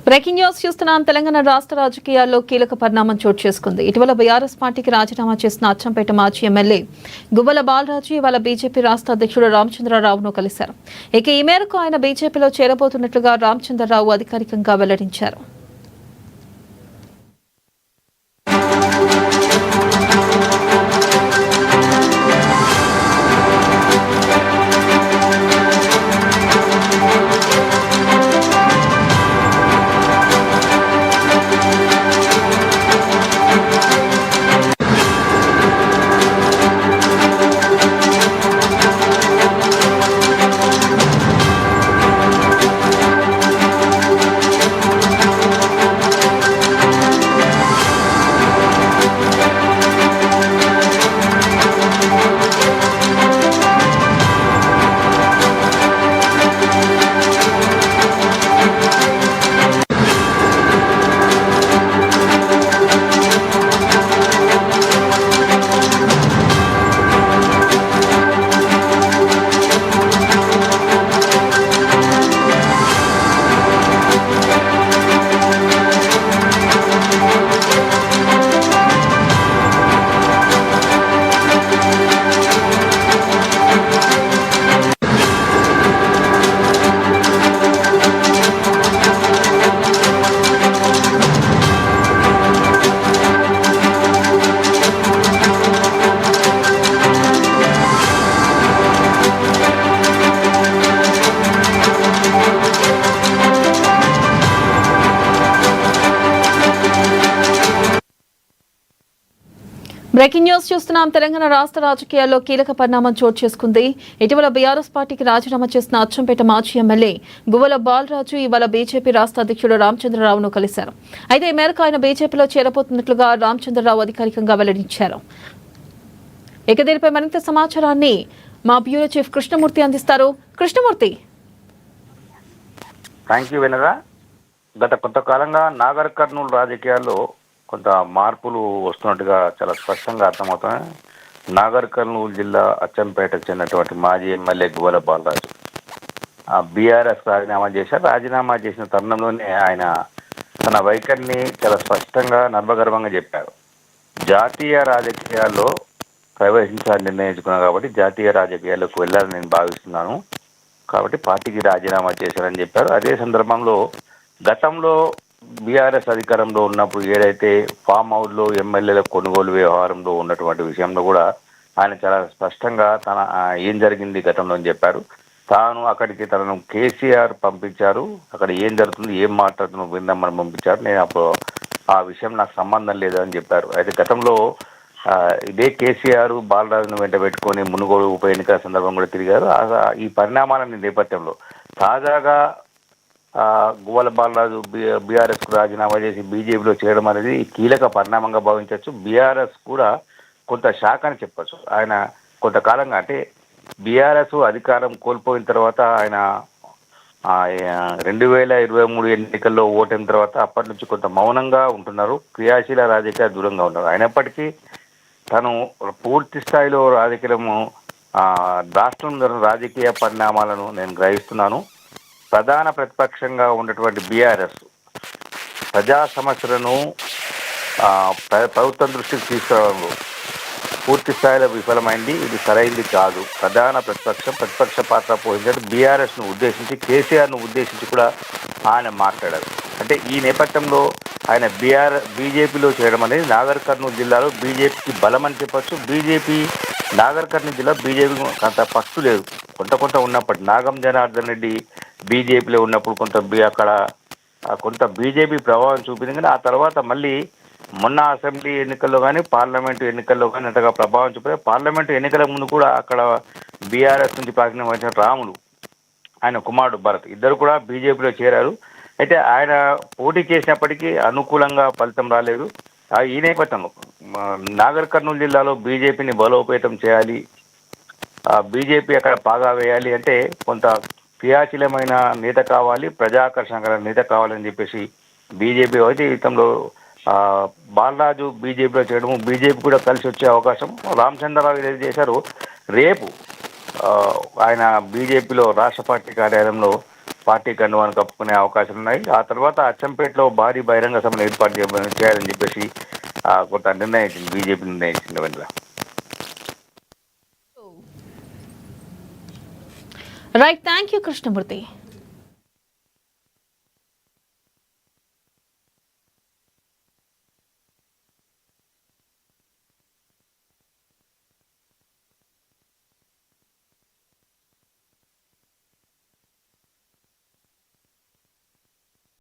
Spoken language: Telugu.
బ్రేకింగ్ న్యూస్ చూస్తున్నాం. తెలంగాణ రాష్ట్ర రాజకీయాల్లో కీలక పరిణామం చోటు చేసుకుంది. ఇటీవల బీఆర్ఎస్ పార్టీకి రాజీనామా చేసిన అచ్చంపేట మాజీ ఎమ్మెల్యే గువ్వల బాలరాజు ఇవాళ బీజేపీ రాష్ట్ర అధ్యక్షుడు రామచంద్రరావును కలిశారు. ఇక ఈ మేరకు ఆయన బీజేపీలో చేరబోతున్నట్లుగా రామచంద్రరావు అధికారికంగా వెల్లడించారు. బ్రేకింగ్ న్యూస్ చూస్తున్నాం. తెలంగాణ రాష్ట్ర రాజకీయాల్లో కీలక పరిణామం చోటు చేసుకుంది. ఇటీవల బీఆర్ఎస్ పార్టీకి రాజీనామా చేసిన అచ్చంపేట మాజీ ఎమ్మెల్యే గువ్వల బాలరాజు ఇవాళ బీజేపీ రాష్ట్ర అధ్యక్షుడు రామచంద్రరావును కలిశారు. అయితే ఈ మేరకు ఆయన బీజేపీలో చేరబోతున్నట్లుగా రామచంద్రరావు అధికారికంగా వెల్లడించారు. ఇక దీనిపై మరింత సమాచారాన్ని మా బ్యూరో చీఫ్ కృష్ణమూర్తి అందిస్తారు. కృష్ణమూర్తి. థ్యాంక్ యూ వినరా. గత కొంతకాలంగా నాగర్ కర్నూలు రాజకీయాల్లో కొంత మార్పులు వస్తున్నట్టుగా చాలా స్పష్టంగా అర్థమవుతాయి. నాగర్ కర్నూలు జిల్లా అచ్చంపేటకు చెందినటువంటి మాజీ ఎమ్మెల్యే గువ్వల బాలరాజు బీఆర్ఎస్ రాజీనామా చేశారు. రాజీనామా చేసిన తరుణంలోనే ఆయన తన వైఖరిని చాలా స్పష్టంగా నర్మగర్భంగా చెప్పారు. జాతీయ రాజకీయాల్లో ప్రవేశించాలని నిర్ణయించుకున్నాను కాబట్టి జాతీయ రాజకీయాల్లోకి వెళ్ళాలని నేను భావిస్తున్నాను కాబట్టి పార్టీకి రాజీనామా చేశారని చెప్పారు. అదే సందర్భంలో గతంలో బీఆర్ఎస్ అధికారంలో ఉన్నప్పుడు ఏదైతే ఫామ్ హౌస్లో ఎమ్మెల్యేల కొనుగోలు వ్యవహారంలో ఉన్నటువంటి విషయంలో కూడా ఆయన చాలా స్పష్టంగా ఏం జరిగింది గతంలో అని చెప్పారు. తాను అక్కడికి తనను కేసీఆర్ పంపించారు, అక్కడ ఏం జరుగుతుంది ఏం మాట్లాడుతున్నా విందామని పంపించారు, నేను అప్పుడు ఆ విషయం నాకు సంబంధం లేదని చెప్పారు. అయితే గతంలో ఇదే కేసీఆర్ బాలరాజును వెంట పెట్టుకొని మునుగోడు ఉప ఎన్నికల సందర్భం కూడా తిరిగారు. ఈ పరిణామాల నేపథ్యంలో తాజాగా గువ్వల బాలరాజు బీఆర్ఎస్కు రాజీనామా చేసి బీజేపీలో చేయడం అనేది కీలక పరిణామంగా భావించవచ్చు. బీఆర్ఎస్ కూడా కొంత షాక్ అని చెప్పచ్చు. ఆయన కొంతకాలంగా అంటే బీఆర్ఎస్ అధికారం కోల్పోయిన తర్వాత ఆయన 2023 ఎన్నికల్లో ఓటైన తర్వాత అప్పటి నుంచి కొంత మౌనంగా ఉంటున్నారు, క్రియాశీల రాజకీయ దూరంగా ఉన్నారు. అయినప్పటికీ తను పూర్తి స్థాయిలో రాష్ట్రంలో రాజకీయ పరిణామాలను నేను గ్రహిస్తున్నాను. ప్రధాన ప్రతిపక్షంగా ఉన్నటువంటి బీఆర్ఎస్ ప్రజా సమస్యలను ప్రభుత్వం దృష్టికి తీసుకురావడంలో పూర్తి స్థాయిలో విఫలమైంది. ఇది సరైంది కాదు. ప్రధాన ప్రతిపక్ష పాత్ర పోషించారు. బీఆర్ఎస్ను ఉద్దేశించి కేసీఆర్ను ఉద్దేశించి కూడా ఆయన మాట్లాడారు. అంటే ఈ నేపథ్యంలో ఆయన బీజేపీలో చేయడం అనేది నాగర్ కర్నూలు జిల్లాలో బీజేపీకి బలం అని చెప్పచ్చు. నాగర్ కర్నూలు జిల్లా బీజేపీ అంత పట్టు లేదు. కొంత ఉన్నప్పటి నాగం జనార్దన్ రెడ్డి బీజేపీలో ఉన్నప్పుడు అక్కడ కొంత బీజేపీ ప్రభావం చూపింది. కానీ ఆ తర్వాత మళ్ళీ మొన్న అసెంబ్లీ ఎన్నికల్లో కానీ పార్లమెంటు ఎన్నికల్లో కానీ అంతగా ప్రభావం చూపారు. పార్లమెంటు ఎన్నికల ముందు కూడా అక్కడ బీఆర్ఎస్ నుంచి ప్రాతినిధ్యం వహించిన రాములు, ఆయన కుమారుడు భరత్ ఇద్దరు కూడా బీజేపీలో చేరారు. అయితే ఆయన పోటీ చేసినప్పటికీ అనుకూలంగా ఫలితం రాలేదు. ఈ నేపథ్యంలో నాగర్ కర్నూలు జిల్లాలో బీజేపీని బలోపేతం చేయాలి, బీజేపీ అక్కడ పాగా వేయాలి అంటే కొంత క్రియాశీలమైన నేత కావాలి, ప్రజాకర్షణ నేత కావాలని చెప్పేసి బీజేపీ అయితే గతంలో బాలరాజు బీజేపీలో చేయడము, బీజేపీ కూడా కలిసి వచ్చే అవకాశం రామచంద్రరావు ఏదైతే చేశారో రేపు ఆయన బీజేపీలో రాష్ట్ర పార్టీ కార్యాలయంలో పార్టీ కండువాను కప్పుకునే అవకాశాలు ఉన్నాయి. ఆ తర్వాత అచ్చంపేటలో భారీ బహిరంగ సభను ఏర్పాటు చేయాలని చెప్పేసి కొంత నిర్ణయించింది, బీజేపీ నిర్ణయించింది. వెంటనే రైట్, థ్యాంక్ యూ కృష్ణమూర్తి.